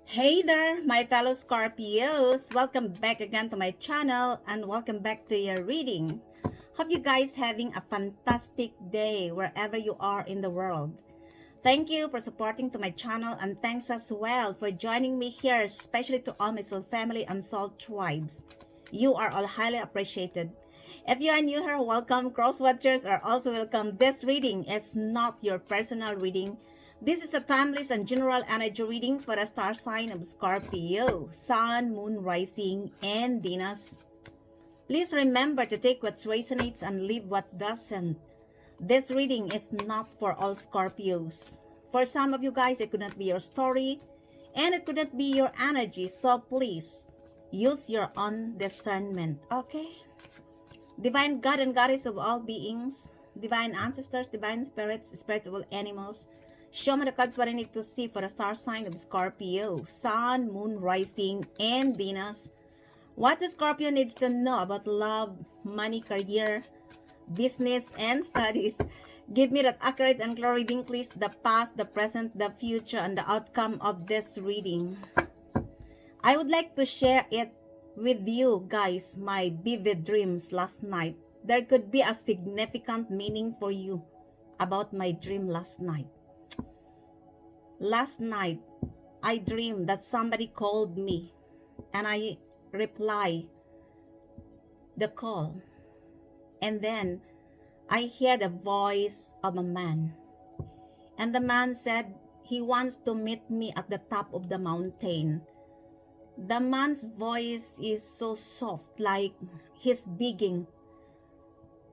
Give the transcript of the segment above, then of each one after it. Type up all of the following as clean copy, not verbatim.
Hey there, my fellow Scorpios. Welcome back again to my channel and welcome back to your reading. Hope you guys having a fantastic day wherever you are in the world. Thank you for supporting to my channel and thanks as well for joining me here, especially to all my soul family and soul tribes. You are all highly appreciated. If you are new here, welcome. Cross watchers are also welcome. This reading is not your personal reading. This is a timeless and general energy reading for the star sign of Scorpio, Sun, Moon, Rising, and Venus. Please remember to take what resonates and leave what doesn't. This reading is not for all Scorpios. For some of you guys, it could not be your story, and it could not be your energy, so please use your own discernment, okay? Divine God and Goddess of all beings, divine ancestors, divine spirits, spiritual animals, show me the cards what I need to see for the star sign of Scorpio, Sun, Moon, Rising, and Venus. What the Scorpio needs to know about love, money, career, business, and studies. Give me that accurate and clear reading, please. The past, the present, the future, and the outcome of this reading. I would like to share it with you guys, my vivid dreams last night. There could be a significant meaning for you about my dream last night. Last night, I dreamed that somebody called me and I reply the call. And then I heard the voice of a man. And the man said he wants to meet me at the top of the mountain. The man's voice is so soft, like he's begging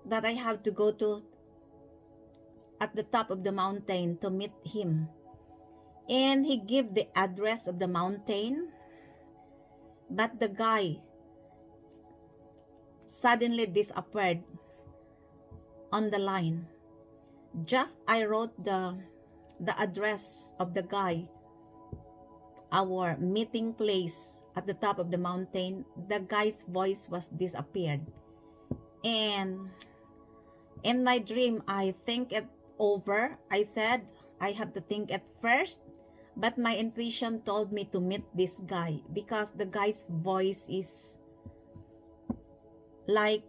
that I have to go to at the top of the mountain to meet him. And he gave the address of the mountain, but the guy suddenly disappeared on the line. Just I wrote the address of the guy, our meeting place at the top of the mountain, the guy's voice was disappeared. And in my dream, I think it over. I said I have to think it first, but my intuition told me to meet this guy because the guy's voice is like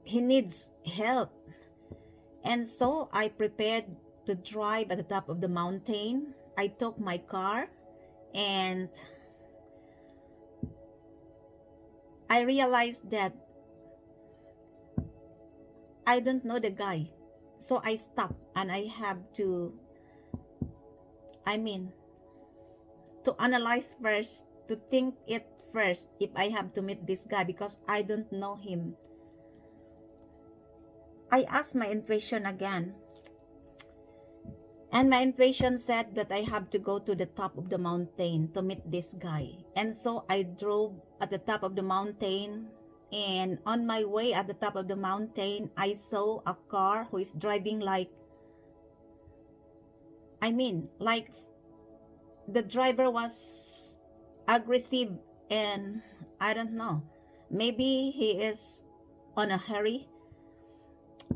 he needs help. And so I prepared to drive at the top of the mountain. I took my car and I realized that I don't know the guy. So I stopped and I have to, to analyze first, to think it first if I have to meet this guy because I don't know him. I asked my intuition again. And my intuition said that I have to go to the top of the mountain to meet this guy. And so I drove at the top of the mountain. And on my way at the top of the mountain, I saw a car who is driving like the driver was aggressive and I don't know. Maybe he is on a hurry.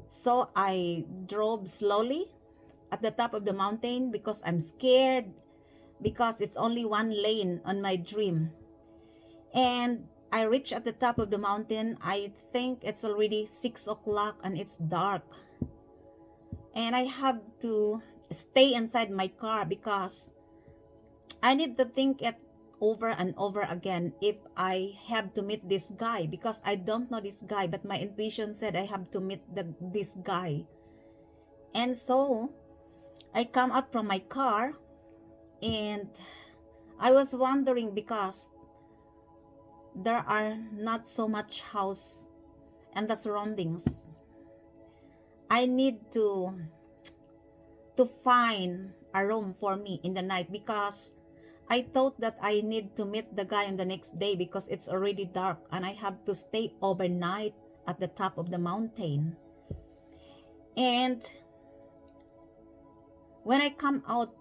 So I drove slowly at the top of the mountain because I'm scared because it's only one lane on my dream. And I reached at the top of the mountain. I think it's already 6 o'clock and it's dark. And I have to stay inside my car because I need to think it over and over again if I have to meet this guy because I don't know this guy, but my intuition said I have to meet this guy. And so I come out from my car and I was wondering because there are not so much house and the surroundings. I need to find a room for me in the night because I thought that I need to meet the guy on the next day because it's already dark and I have to stay overnight at the top of the mountain. And when I come out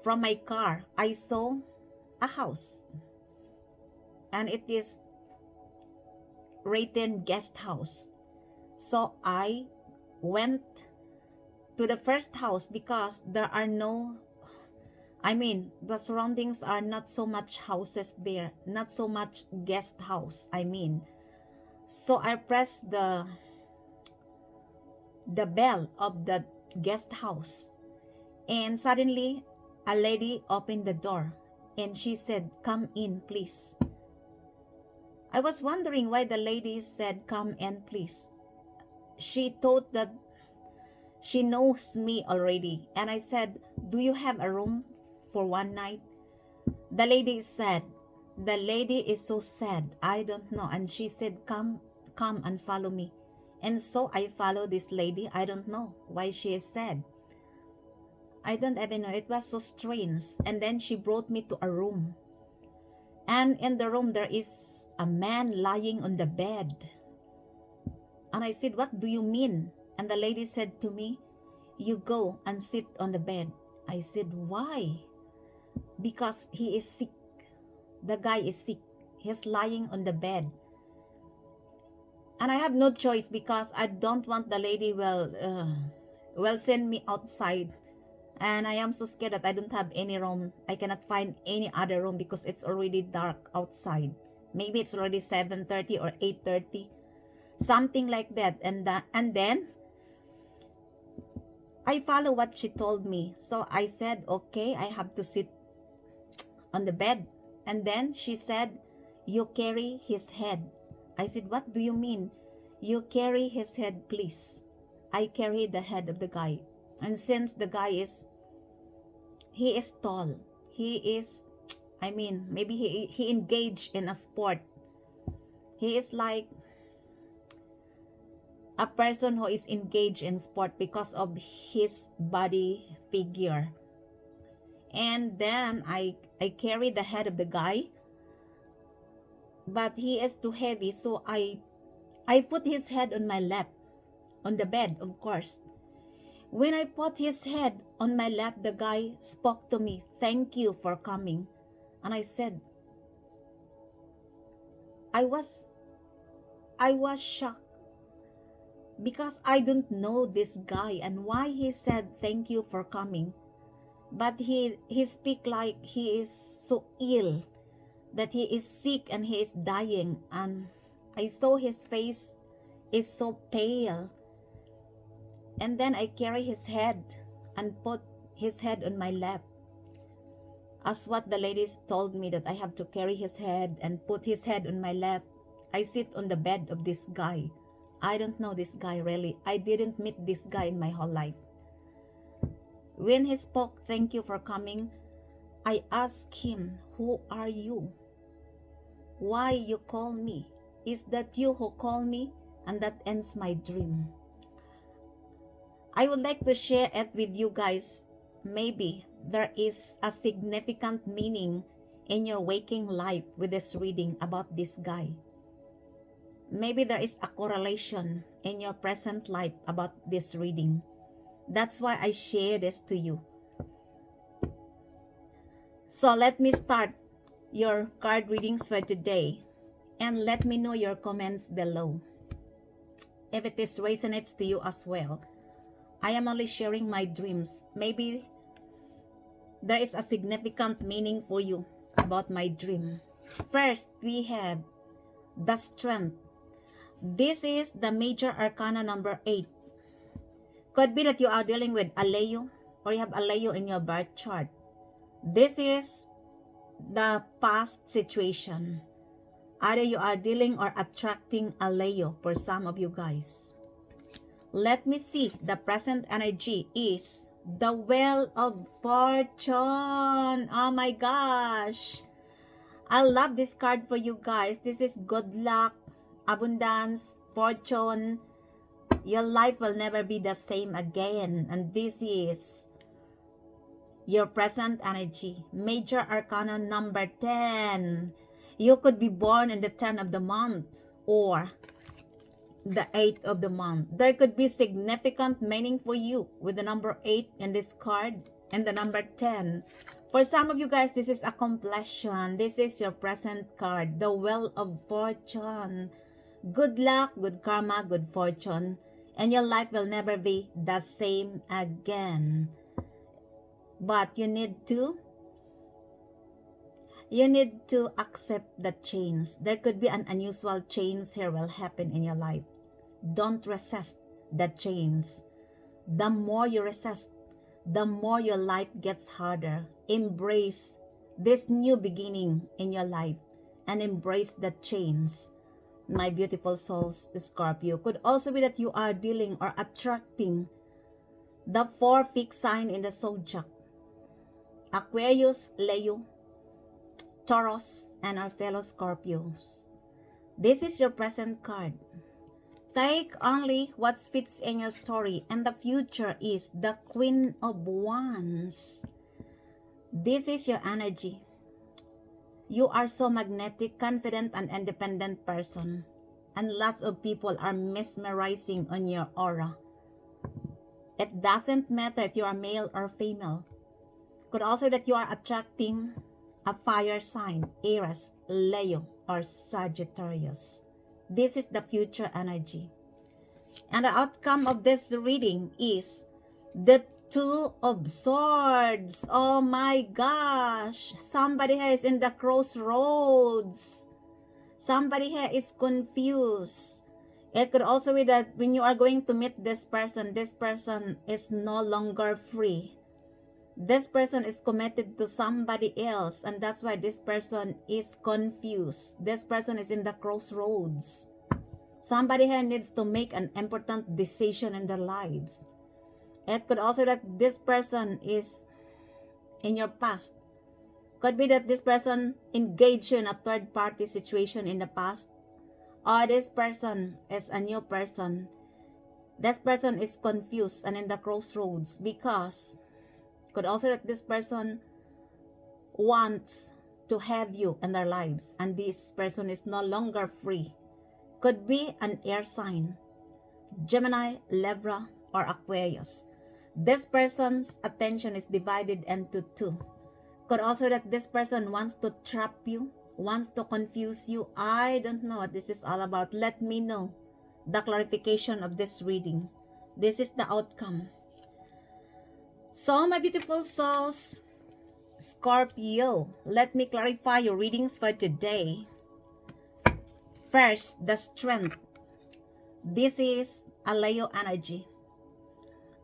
from my car, I saw a house and it is written guest house. So I went to the first house because there are no I mean, the surroundings are not so much houses there, not so much guest house, I mean. So I pressed the bell of the guest house, and suddenly a lady opened the door and she said, "Come in, please." I was wondering why the lady said, "Come in, please." She thought that she knows me already, and I said, "Do you have a room for one night?" The lady is sad. The lady is so sad. I don't know. And she said, come and follow me. And so I follow this lady. I don't know why she is sad. I don't even know. It was so strange. And then she brought me to a room. And in the room, there is a man lying on the bed. And I said, "What do you mean?" And the lady said to me, "You go and sit on the bed." I said, "Why?" "Because he is sick. The guy is sick. He's lying on the bed." And I have no choice because I don't want the lady will send me outside. And I am so scared that I don't have any room. I cannot find any other room because it's already dark outside. Maybe it's already 7:30 or 8:30. Something like that. And then I follow what she told me. So I said, "Okay, I have to sit on the bed." And then she said, "You carry his head." I said, "What do you mean?" "You carry his head, please." I carry the head of the guy. And since the guy he is tall. He is, I mean, maybe he engaged in a sport. He is like a person who is engaged in sport because of his body figure. And then I carry the head of the guy, but he is too heavy, so I put his head on my lap, on the bed, of course. When I put his head on my lap, the guy spoke to me, "Thank you for coming." And I said, I was shocked because I don't know this guy and why he said, "Thank you for coming." But he speak like he is so ill, that he is sick and he is dying. And I saw his face is so pale. And then I carry his head and put his head on my lap. As what the ladies told me, that I have to carry his head and put his head on my lap. I sit on the bed of this guy. I don't know this guy really. I didn't meet this guy in my whole life. When he spoke, "Thank you for coming," I asked him, "Who are you? Why you call me? Is that you who call me?" And that ends my dream. I would like to share it with you guys. Maybe there is a significant meaning in your waking life with this reading about this guy. Maybe there is a correlation in your present life about this reading. That's why I share this to you. So let me start your card readings for today, and let me know your comments below if it is resonates to you as well. I am only sharing my dreams. Maybe there is a significant meaning for you about my dream. First, we have the Strength. This is the major arcana number 8. Could be that you are dealing with a Leo, or you have a Leo in your birth chart. This is the past situation. Either you are dealing or attracting a Leo for some of you guys. Let me see. The present energy is the Wheel of Fortune. Oh my gosh. I love this card for you guys. This is good luck, abundance, fortune. Your life will never be the same again. And this is your present energy. Major arcana number 10. You could be born in the 10th of the month or the 8th of the month. There could be significant meaning for you with the number 8 in this card and the number 10. For some of you guys, this is a completion. This is your present card, the Wheel of Fortune. Good luck, good karma, good fortune, and your life will never be the same again. But you need to You need to accept the change. There could be an unusual change here will happen in your life. Don't resist the change. The more you resist, the more your life gets harder. Embrace this new beginning in your life and embrace the change. My beautiful souls, Scorpio. Could also be that you are dealing or attracting the 4 fixed sign in the zodiac. Aquarius, Leo, Taurus, and our fellow Scorpios. This is your present card. Take only what fits in your story, and the future is the Queen of Wands. This is your energy. You are so magnetic, confident, and independent person. And lots of people are mesmerizing on your aura. It doesn't matter if you are male or female. Could also that you are attracting a fire sign, Aries, Leo, or Sagittarius. This is the future energy. And the outcome of this reading is the 2 of Swords. Oh my gosh. Somebody here is in the crossroads. Somebody here is confused. It could also be that when you are going to meet this person is no longer free. This person is committed to somebody else, and that's why this person is confused. This person is in the crossroads. Somebody here needs to make an important decision in their lives. It could also that this person is in your past. Could be that this person engaged in a third-party situation in the past. Or this person is a new person. This person is confused and in the crossroads because could also that this person wants to have you in their lives and this person is no longer free. Could be an air sign, Gemini, Libra, or Aquarius. This person's attention is divided into 2. Could also that this person wants to trap you, wants to confuse you. I don't know what this is all about. Let me know the clarification of this reading. This is the outcome. So, my beautiful souls, Scorpio, let me clarify your readings for today. First, the strength. This is a Leo energy.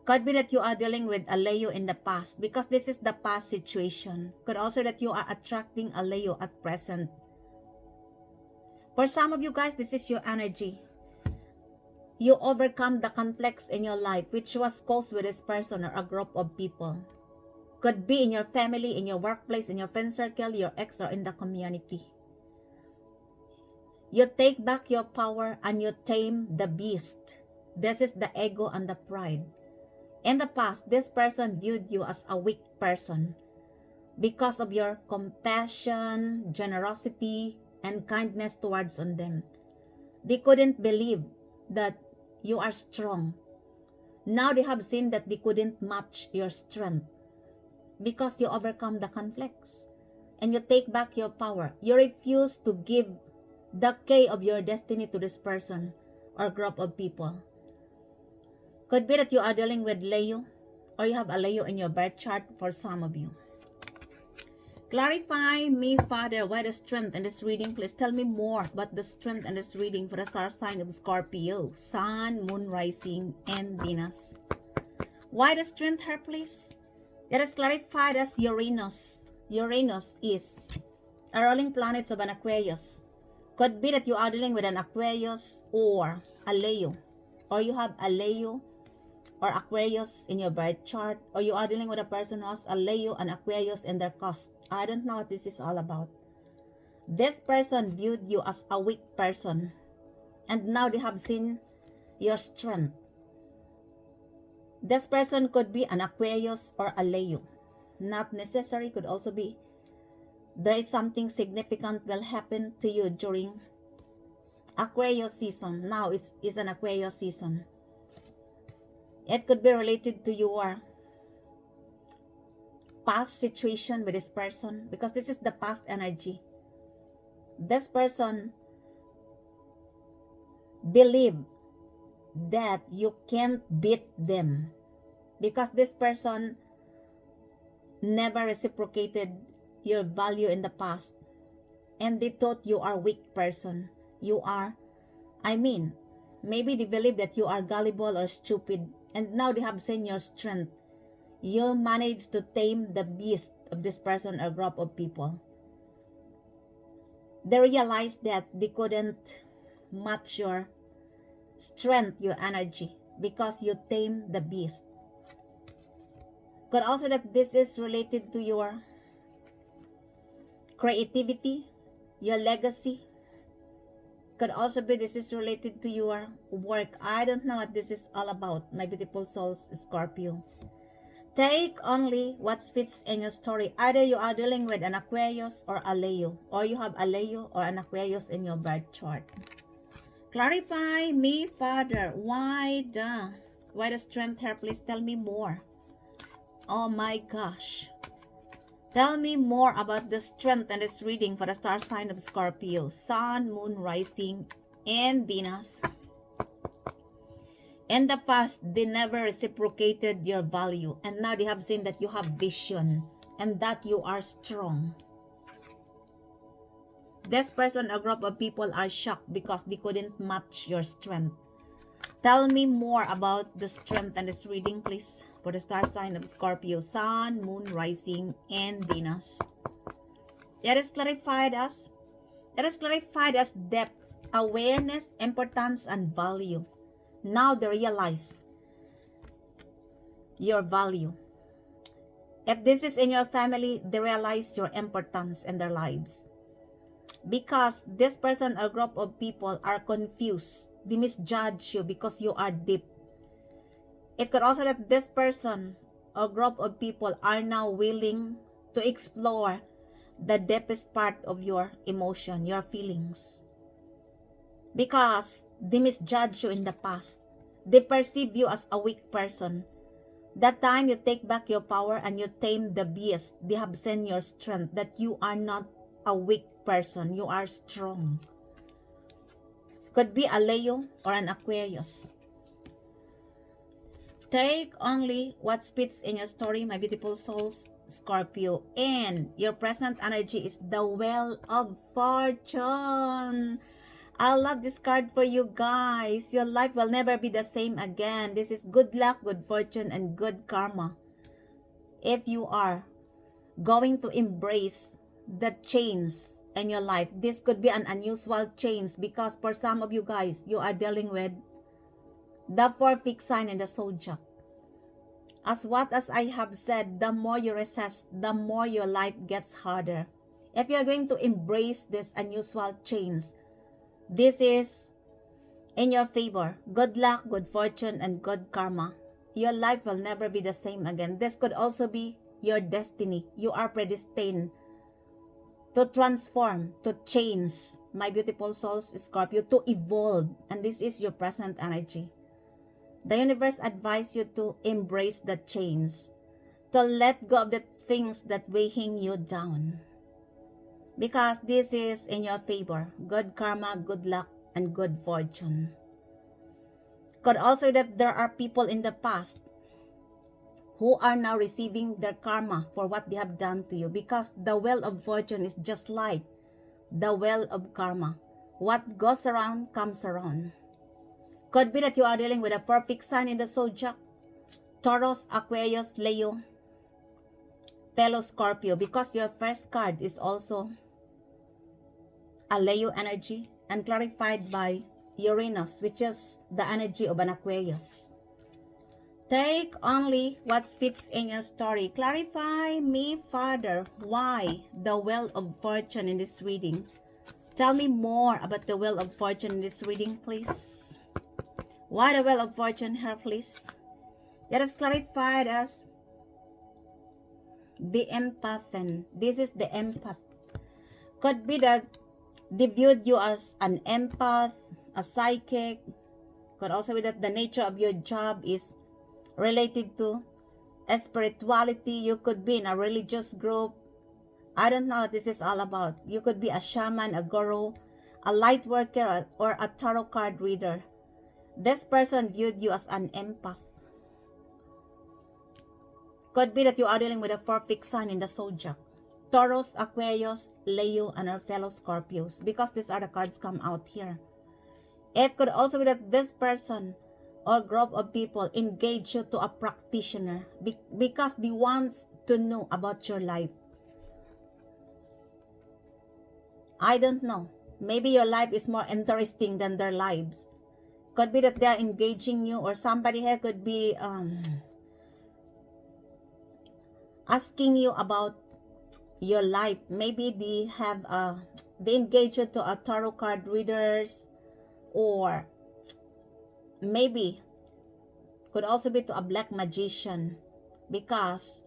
Could be that you are dealing with a Leo in the past because this is the past situation. Could also that you are attracting a Leo at present. For some of you guys, this is your energy. You overcome the conflicts in your life which was caused with this person or a group of people. Could be in your family, in your workplace, in your friend circle, your ex, or in the community. You take back your power and you tame the beast. This is the ego and the pride. In the past, this person viewed you as a weak person because of your compassion, generosity, and kindness towards on them. They couldn't believe that you are strong. Now they have seen that they couldn't match your strength because you overcome the conflicts and you take back your power. You refuse to give the key of your destiny to this person or group of people. Could be that you are dealing with Leo or you have a Leo in your birth chart for some of you. Clarify me, Father, why the strength in this reading? Please tell me more about the strength in this reading for the star sign of Scorpio, Sun, Moon, Rising, and Venus. Why the strength here, please? It is clarified as Uranus. Uranus is a ruling planet of an Aquarius. Could be that you are dealing with an Aquarius or a Leo, or you have a Leo or Aquarius in your birth chart, or you are dealing with a person who has a Leo and Aquarius in their cusp. I don't know what this is all about. This person viewed you as a weak person, and now they have seen your strength. This person could be an Aquarius or a Leo. Not necessary, could also be there is something significant will happen to you during Aquarius season. Now it's an Aquarius season. It could be related to your past situation with this person because this is the past energy. This person believe that you can't beat them because this person never reciprocated your value in the past, and they thought you are a weak person. Maybe they believe that you are gullible or stupid, and now they have seen your strength. You managed to tame the beast of this person or group of people. They realized that they couldn't match your strength, your energy, because you tamed the beast. Could also that this is related to your creativity, your legacy. Could also be this is related to your work. I don't know what this is all about, my beautiful souls, Scorpio. Take only what fits in your story. Either you are dealing with an Aquarius or a Leo, or you have a Leo or an Aquarius in your birth chart. Clarify me, Father. Why the strength here? Please tell me more. Oh my gosh. Tell me more about the strength and this reading for the star sign of Scorpio. Sun, Moon, Rising, and Venus. In the past, they never reciprocated your value. And now they have seen that you have vision and that you are strong. This person, a group of people are shocked because they couldn't match your strength. Tell me more about the strength and this reading, please, for the star sign of Scorpio. Sun, Moon, Rising, and Venus. It is clarified as depth, awareness, importance, and value. Now they realize your value. If this is in your family, they realize your importance in their lives. Because this person or group of people are confused. They misjudge you because you are deep. It could also that this person or group of people are now willing to explore the deepest part of your emotion, your feelings. Because they misjudge you in the past. They perceive you as a weak person. That time you take back your power and you tame the beast, they have seen your strength, that you are not a weak person, you are strong. Could be a Leo or an Aquarius. Take only what fits in your story, my beautiful souls, Scorpio. And your present energy is the Wheel of Fortune. I love this card for you guys. Your life will never be the same again. This is good luck, good fortune, and good karma. If you are going to embrace the change in your life, this could be an unusual change because for some of you guys, you are dealing with the 4 fixed sign in the zodiac. As I have said, the more you resist, the more your life gets harder. If you are going to embrace this unusual change, this is in your favor. Good luck, good fortune, and good karma. Your life will never be the same again. This could also be your destiny. You are predestined to transform, to change, my beautiful souls, Scorpio, to evolve. And this is your present energy. The universe advises you to embrace the change, to let go of the things that weighing you down. Because this is in your favor. Good karma, good luck, and good fortune. Could also that there are people in the past who are now receiving their karma for what they have done to you. Because the Wheel of Fortune is just like the Wheel of Karma. What goes around comes around. Could be that you are dealing with a 4 fixed sign in the zodiac. Taurus, Aquarius, Leo, fellow Scorpio. Because your first card is also a Leo energy and clarified by Uranus, which is the energy of an Aquarius. Take only what fits in your story. Clarify me, Father, why the Wheel of Fortune in this reading. Tell me more about the Wheel of Fortune in this reading, please. Why the Wheel of Fortune here, please? That is clarified as the empath. This is the empath. Could be that they viewed you as an empath, a psychic. Could also be that the nature of your job is related to spirituality. You could be in a religious group. I don't know what this is all about. You could be a shaman, a guru, a light worker, or a tarot card reader. This person viewed you as an empath. Could be that you are dealing with a 4 fixed sign in the zodiac. Taurus, Aquarius, Leo, and our fellow Scorpios, because these are the cards come out here. It could also be that this person or group of people engage you to a practitioner because they wants to know about your life. I don't know. Maybe your life is more interesting than their lives. Could be that they are engaging you, or somebody here could be asking you about your life. Maybe they have they engage you to a tarot card readers, or maybe could also be to a black magician, because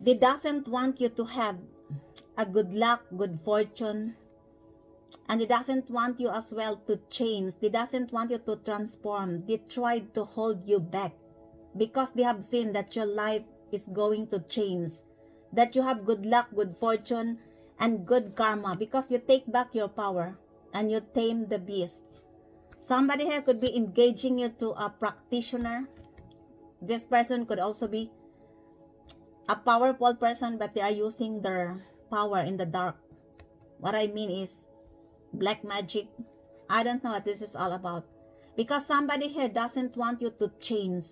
they doesn't want you to have a good luck, good fortune, and they doesn't want you as well to change. They doesn't want you to transform. They tried to hold you back because they have seen that your life is going to change, that you have good luck, good fortune, and good karma, because you take back your power and you tame the beast. Somebody here could be engaging you to a practitioner. This person could also be a powerful person, but they are using their power in the dark. What I mean is black magic. I don't know what this is all about, because somebody here doesn't want you to change.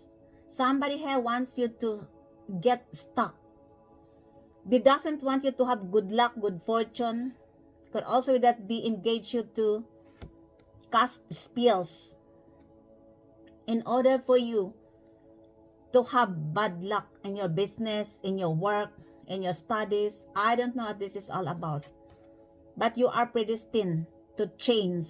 Somebody here wants you to get stuck. They doesn't want you to have good luck, good fortune. Could also be that they engage you to cast spells in order for you to have bad luck in your business, in your work, in your studies. I don't know what this is all about, but you are predestined to change.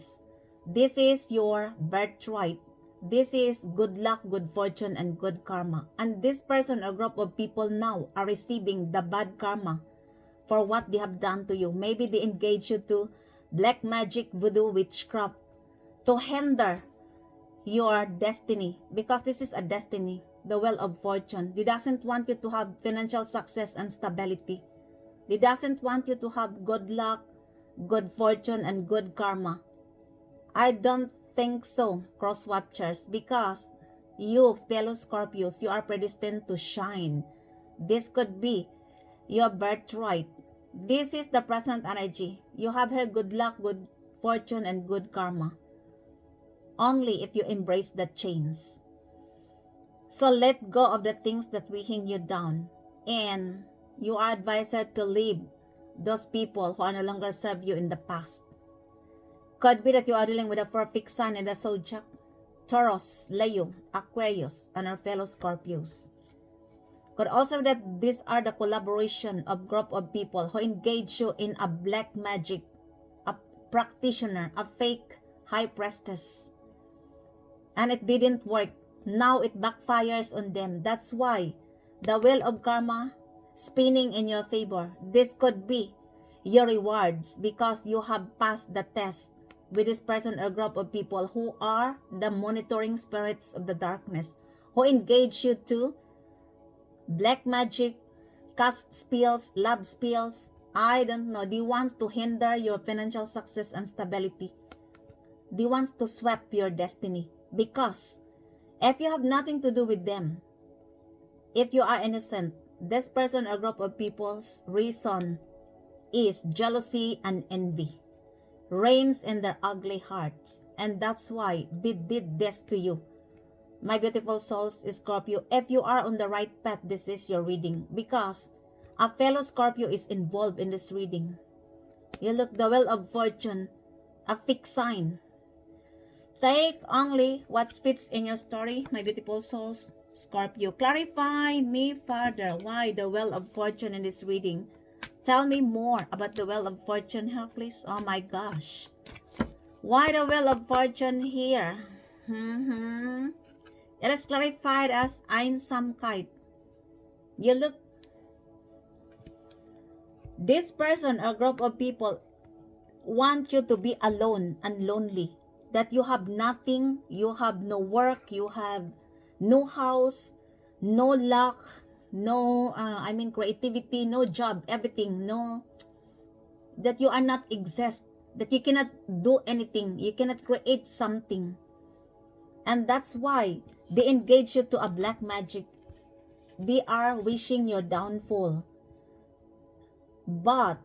This is your birthright. This is good luck, good fortune, and good karma. And this person or group of people now are receiving the bad karma for what they have done to you. Maybe they engage you to black magic, voodoo, witchcraft, to hinder your destiny, because this is a destiny, the Wheel of Fortune. They doesn't want you to have financial success and stability. They doesn't want you to have good luck, good fortune, and good karma. I don't think so, cross watchers, because you, fellow Scorpios, you are predestined to shine. This could be your birthright. This is the present energy. You have here good luck, good fortune, and good karma, only if you embrace the change. So let go of the things that weighing you down, and you are advised to leave those people who are no longer serve you in the past. Could be that you are dealing with a perfect sun in the zodiac, Taurus, Leo, Aquarius, and our fellow Scorpios. Could also be that these are the collaboration of group of people who engage you in a black magic, a practitioner, a fake high priestess, and it didn't work. Now it backfires on them. That's why the wheel of karma spinning in your favor. This could be your rewards, because you have passed the test with this person or group of people who are the monitoring spirits of the darkness, who engage you to black magic, cast spells, love spells. I don't know. They want to hinder your financial success and stability. They want to sweep your destiny, because if you have nothing to do with them, if you are innocent, this person or group of people's reason is jealousy and envy reigns in their ugly hearts, and that's why they did this to you. My beautiful souls, Scorpio, if you are on the right path, this is your reading, because a fellow Scorpio is involved in this reading. You look, the Wheel of Fortune, a fixed sign. Take only what fits in your story, my beautiful souls, Scorpio. Clarify me further why the Wheel of Fortune in this reading. Tell me more about the Wheel of Fortune here, please. Oh my gosh. Why the Wheel of Fortune here? It is clarified as Einsamkeit. You look, this person or group of people want you to be alone and lonely. That you have nothing, you have no work, you have no house, no luck, no creativity, no job, everything, no, that you are not exist, that you cannot do anything, you cannot create something. And that's why they engage you to a black magic. They are wishing your downfall. But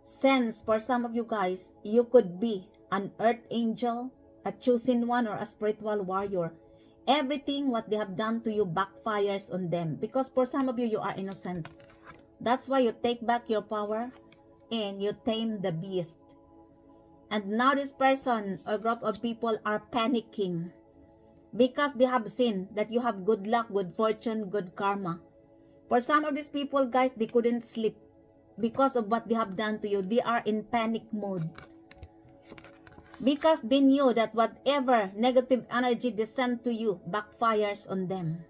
since for some of you guys, you could be an earth angel, a chosen one, or a spiritual warrior, everything what they have done to you backfires on them. Because for some of you, you are innocent. That's why you take back your power and you tame the beast. And now this person or group of people are panicking because they have seen that you have good luck, good fortune, good karma. For some of these people, guys, they couldn't sleep because of what they have done to you. They are in panic mode because they knew that whatever negative energy descend to you backfires on them.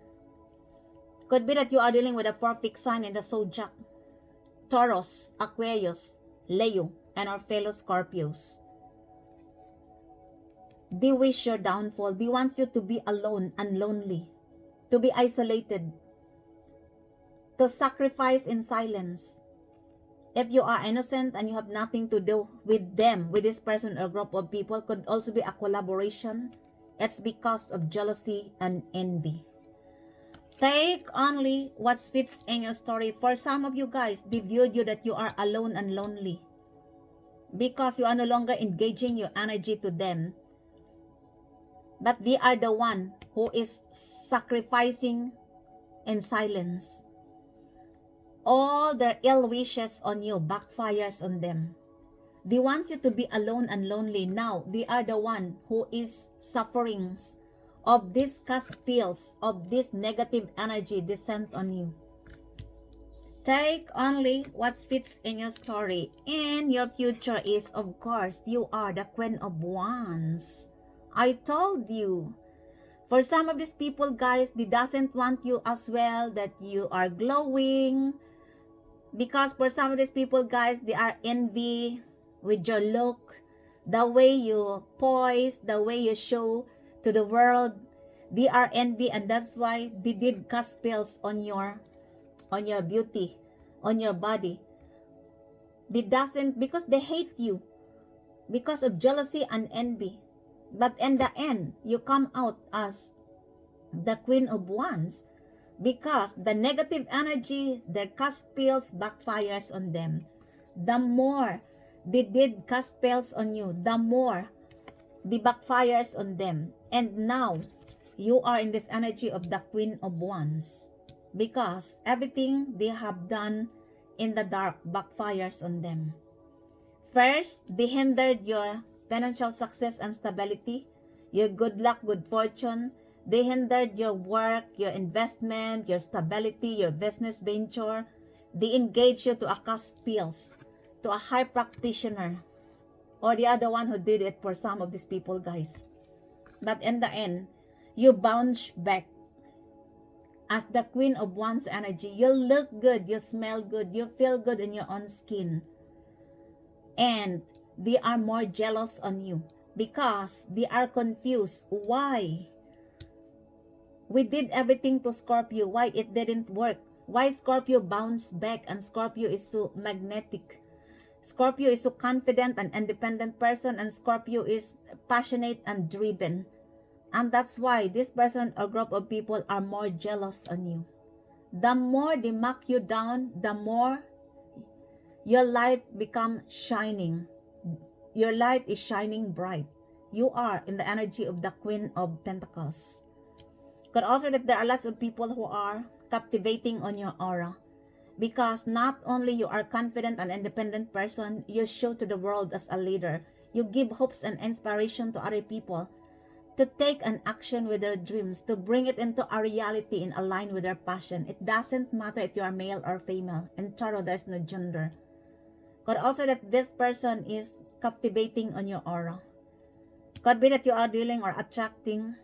Could be that you are dealing with a 4 fixed sign in the zodiac: Taurus, Aquarius, Leo, and our fellow Scorpios. They wish your downfall. They want you to be alone and lonely, to be isolated, to sacrifice in silence. If you are innocent and you have nothing to do with them, with this person or group of people, could also be a collaboration. It's because of jealousy and envy. Take only what fits in your story. For some of you guys, they viewed you that you are alone and lonely because you are no longer engaging your energy to them. But they are the one who is sacrificing in silence. All their ill wishes on you backfires on them. They want you to be alone and lonely. Now, they are the one who is suffering of these cast pills, of this negative energy descent on you. Take only what fits in your story. And your future is, of course, you are the Queen of Wands. I told you. For some of these people, guys, they doesn't want you as well, that you are glowing. Because for some of these people, guys, they are envy with your look, the way you poise, the way you show to the world. They are envy, and that's why they did cast spells on your beauty, on your body. They doesn't, because they hate you, because of jealousy and envy. But in the end, you come out as the Queen of Wands because the negative energy, their cast spells backfires on them. The more they did cast spells on you, the more the backfires on them. And now, you are in this energy of the Queen of Wands because everything they have done in the dark backfires on them. First, they hindered your financial success and stability, your good luck, good fortune. They hindered your work, your investment, your stability, your business venture. They engaged you to a cast spells, to a high practitioner, or the other one who did it for some of these people, guys. But in the end, you bounce back as the Queen of Wands energy. You look good, you smell good, you feel good in your own skin. And they are more jealous on you because they are confused. Why? We did everything to Scorpio. Why it didn't work? Why Scorpio bounced back and Scorpio is so magnetic? Scorpio is so confident and independent person, and Scorpio is passionate and driven. And that's why this person or group of people are more jealous on you. The more they mark you down, the more your light becomes shining. Your light is shining bright. You are in the energy of the Queen of Pentacles. Could also that there are lots of people who are captivating on your aura. Because not only you are confident and independent person, you show to the world as a leader. You give hopes and inspiration to other people to take an action with their dreams, to bring it into a reality in align with their passion. It doesn't matter if you are male or female. In tarot, there's no gender. Could also that this person is captivating on your aura. Could be that you are dealing or attracting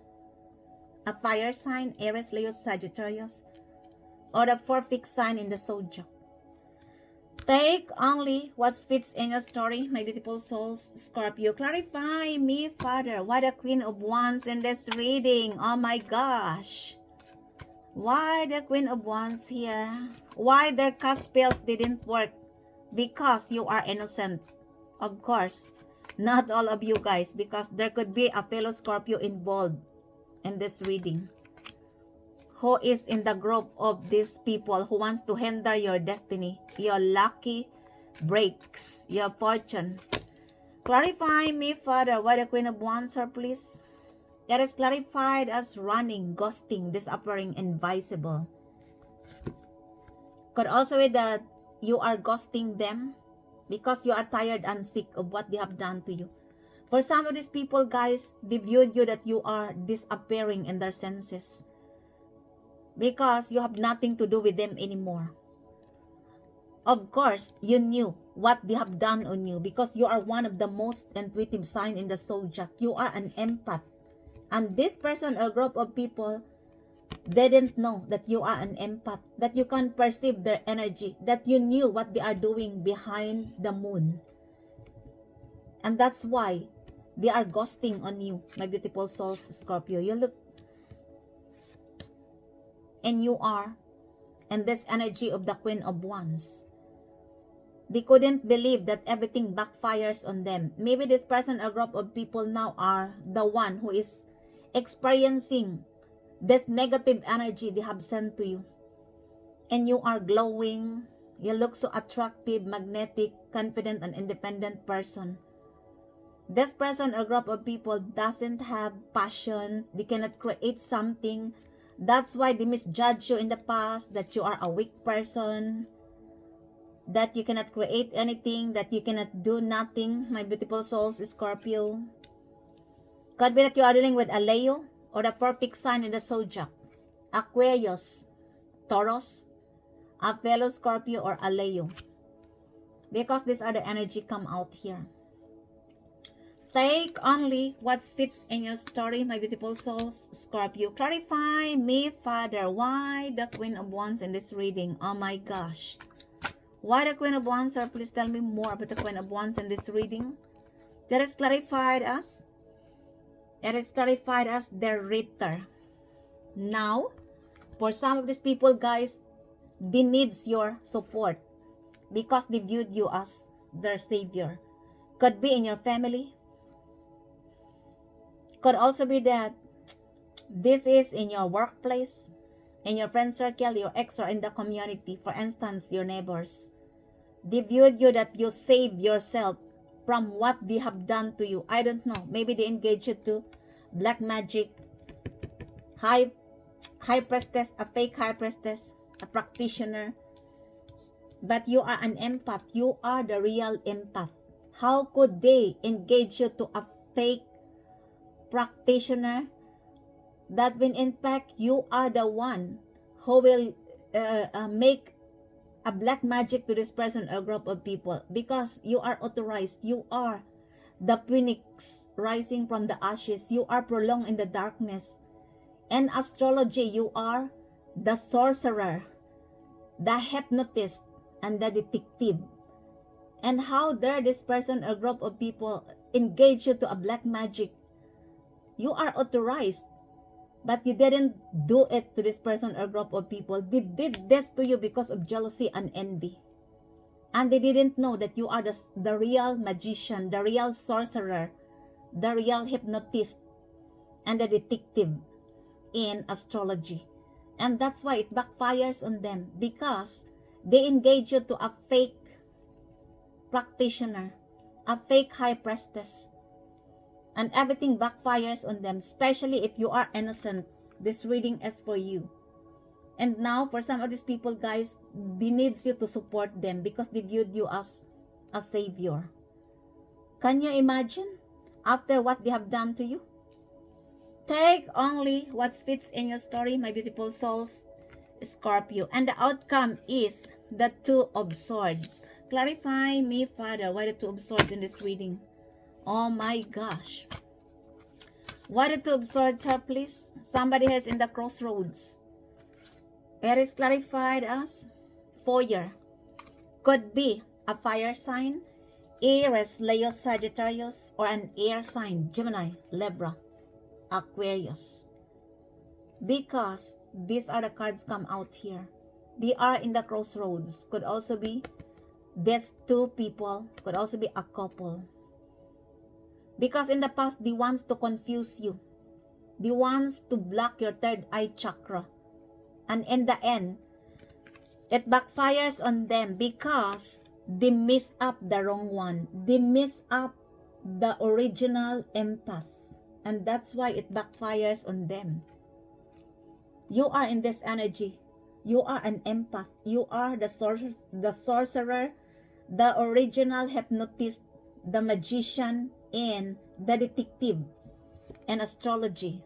a fire sign, Aries, Leo, Sagittarius, or the 4 fixed sign in the zodiac. Take only what fits in your story, my beautiful souls. Scorpio, clarify me, Father. Why the Queen of Wands in this reading? Oh my gosh. Why the Queen of Wands here? Why their cast spells didn't work? Because you are innocent. Of course, not all of you guys, because there could be a fellow Scorpio involved in this reading who is in the group of these people who wants to hinder your destiny, your lucky breaks, your fortune. Clarify me, Father, why the Queen of Wands, sir, please? It is clarified as running, ghosting, disappearing, invisible. Could also be that you are ghosting them because you are tired and sick of what they have done to you. For some of these people, guys, they viewed you that you are disappearing in their senses because you have nothing to do with them anymore. Of course, you knew what they have done on you because you are one of the most intuitive sign in the zodiac. You are an empath. And this person or group of people didn't know that you are an empath, that you can perceive their energy, that you knew what they are doing behind the moon. And that's why they are ghosting on you, my beautiful souls, Scorpio. You look, and you are, and this energy of the Queen of Wands. They couldn't believe that everything backfires on them. Maybe this person or group of people now are the one who is experiencing this negative energy they have sent to you. And you are glowing. You look so attractive, magnetic, confident, and independent person. This person or group of people doesn't have passion. They cannot create something. That's why they misjudge you in the past, that you are a weak person, that you cannot create anything, that you cannot do nothing, my beautiful souls, Scorpio. Could be that you are dealing with a Leo or the perfect sign in the zodiac, Aquarius, Taurus, a fellow Scorpio, or a Leo. Because these are the energy come out here. Take only what fits in your story, my beautiful souls, Scorpio. Clarify me, Father, why the Queen of Wands in this reading? Oh my gosh. Why the Queen of Wands, sir? Please tell me more about the Queen of Wands in this reading. That is clarified as, it is clarified as the Ritter. Now, for some of these people, guys, they needs your support because they viewed you as their savior. Could be in your family. Could also be that this is in your workplace, in your friend circle, your ex, or in the community. For instance, your neighbors. They viewed you that you save yourself from what they have done to you. I don't know. Maybe they engage you to black magic, high priestess, a fake high priestess, a practitioner. But you are an empath. You are the real empath. How could they engage you to a fake practitioner that when in fact you are the one who will make a black magic to this person or group of people, because you are authorized. You are the phoenix rising from the ashes. You are prolonged in the darkness. In astrology, you are the sorcerer, the hypnotist, and the detective. And how dare this person or group of people engage you to a black magic? You are authorized, but you didn't do it to this person or group of people. They did this to you because of jealousy and envy. And they didn't know that you are the real magician, the real sorcerer, the real hypnotist, and the detective in astrology. And that's why it backfires on them, because they engage you to a fake practitioner, a fake high priestess. And everything backfires on them, especially if you are innocent. This reading is for you. And now, for some of these people, guys, they needs you to support them because they viewed you as a savior. Can you imagine after what they have done to you? Take only what fits in your story, my beautiful souls, Scorpio. And the outcome is the Two of Swords. Clarify me, Father, why the Two of Swords in this reading? Oh my gosh. Why the Two of Swords, sir, please? Somebody is in the crossroads. It is clarified as foyer. Could be a fire sign, Aries, Leo, Sagittarius, or an air sign, Gemini, Libra, Aquarius. Because these are the cards come out here. They are in the crossroads. Could also be these two people. Could also be a couple. Because in the past, they wants to confuse you. They wants to block your third eye chakra. And in the end, it backfires on them because they miss up the wrong one. They miss up the original empath. And that's why it backfires on them. You are in this energy. You are an empath. You are the sorcerer, the original hypnotist, the magician, and the detective in astrology.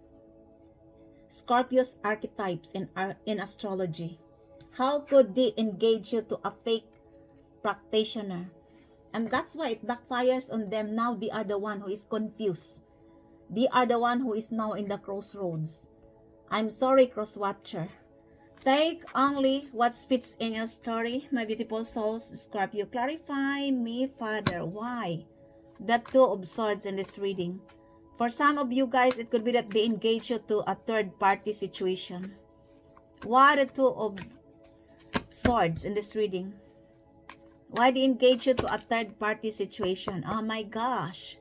Scorpio's archetypes in astrology. How could they engage you to a fake practitioner? And that's why it backfires on them. Now they are the one who is confused. They are the one who is now in the crossroads. I'm sorry, crosswatcher. Take only what fits in your story, my beautiful souls. Scorpio, clarify me, Father, why the Two of Swords in this reading? For some of you guys, it could be that they engage you to a third-party situation. Why the Two of Swords in this reading? Why they engage you to a third-party situation? Oh my gosh.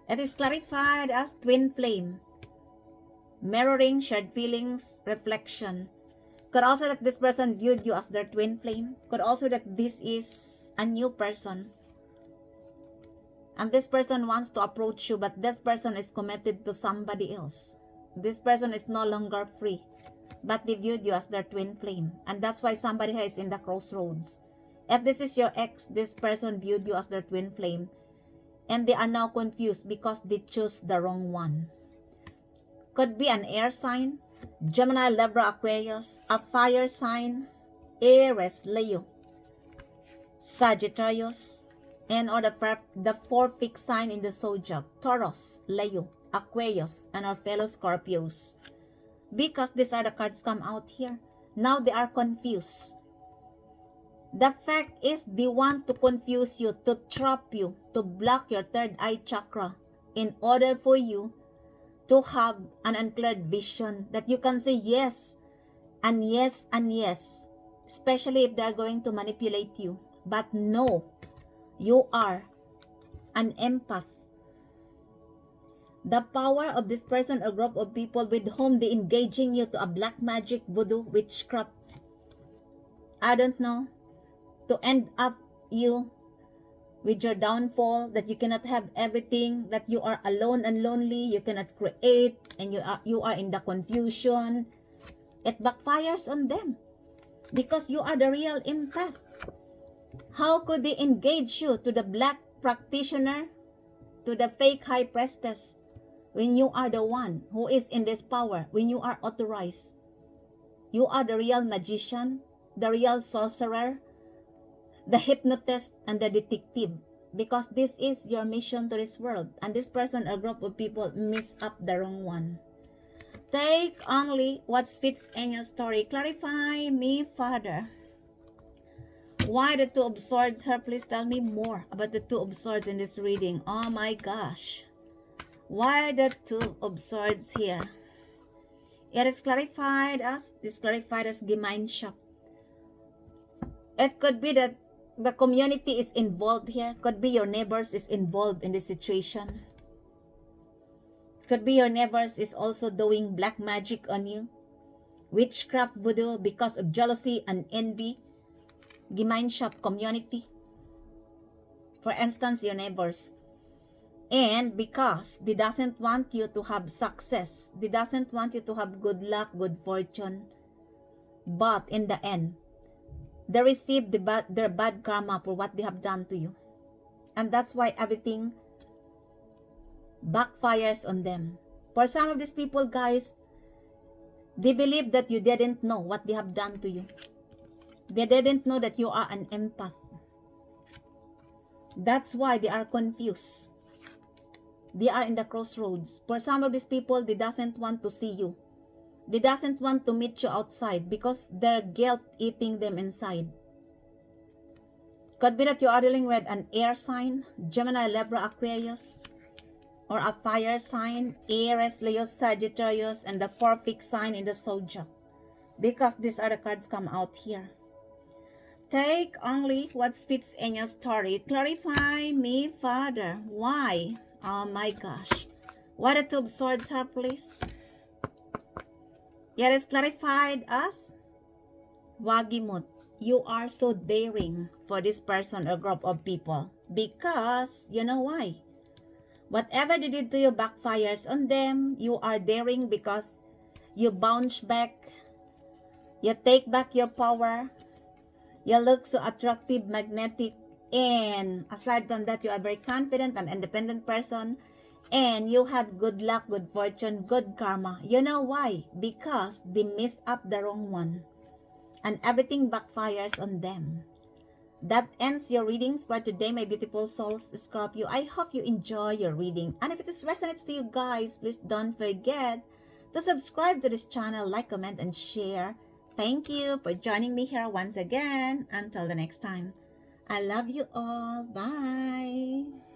It is clarified as twin flame. Mirroring, shared feelings, reflection. Could also that this person viewed you as their twin flame. Could also that this is a new person. And this person wants to approach you, but this person is committed to somebody else. This person is no longer free, but they viewed you as their twin flame. And that's why somebody is in the crossroads. If this is your ex, this person viewed you as their twin flame. And they are now confused because they chose the wrong one. Could be an air sign, Gemini, Libra, Aquarius, a fire sign, Aries, Leo, Sagittarius, and or the four fixed sign in the zodiac, Taurus, Leo, Aquarius, and our fellow Scorpios. Because these are the cards come out here. Now they are confused. The fact is they want to confuse you, to trap you, to block your third eye chakra in order for you to have an uncleared vision that you can say yes and yes and yes, especially if they're going to manipulate you. But no, you are an empath. The power of this person or group of people with whom they engaging you to a black magic, voodoo, witchcraft, I don't know, to end up you with your downfall, that you cannot have everything, that you are alone and lonely, you cannot create, and you are in the confusion. It backfires on them because you are the real empath. How could they engage you to the black practitioner, to the fake high priestess, when you are the one who is in this power, when you are authorized? You are the real magician, the real sorcerer, the hypnotist, and the detective, because this is your mission to this world, and this person or group of people miss up the wrong one. Take only what fits in your story. Clarify me, Father. Why the Two of Swords here? Please tell me more about the Two of Swords in this reading. Oh my gosh. Why the Two of Swords here? It is clarified as Gemeinschaft. It could be that the community is involved here. Could be your neighbors is involved in this situation. Could be your neighbors is also doing black magic on you. Witchcraft, voodoo, because of jealousy and envy. Gemeinschaft, community. For instance, your neighbors. And because they doesn't want you to have success. They doesn't want you to have good luck, good fortune. But in the end, they receive their bad karma for what they have done to you. And that's why everything backfires on them. For some of these people, guys, they believe that you didn't know what they have done to you. They didn't know that you are an empath. That's why they are confused. They are in the crossroads. For some of these people, they doesn't want to see you. They doesn't want to meet you outside because their guilt eating them inside. Could be that you are dealing with an air sign, Gemini, Libra, Aquarius, or a fire sign, Aries, Leo, Sagittarius, and the four fixed sign in the zodiac. Because these are the cards come out here. Take only what fits in your story. Clarify me, Father. Why? Oh my gosh. What the Two of Swords have, please? Yet is clarified as Wagimut. You are so daring for this person or group of people because you know why? Whatever they did to you backfires on them. You are daring because you bounce back, you take back your power, you look so attractive, magnetic, and aside from that, you are very confident and independent person, and you have good luck, good fortune, good karma. You know why? Because they messed up the wrong one, and everything backfires on them. That ends your readings for today, my beautiful souls, Scorpio. I hope you enjoy your reading. And if it resonates to you guys, please don't forget to subscribe to this channel, like, comment, and share. Thank you for joining me here once again. Until the next time, I love you all. Bye.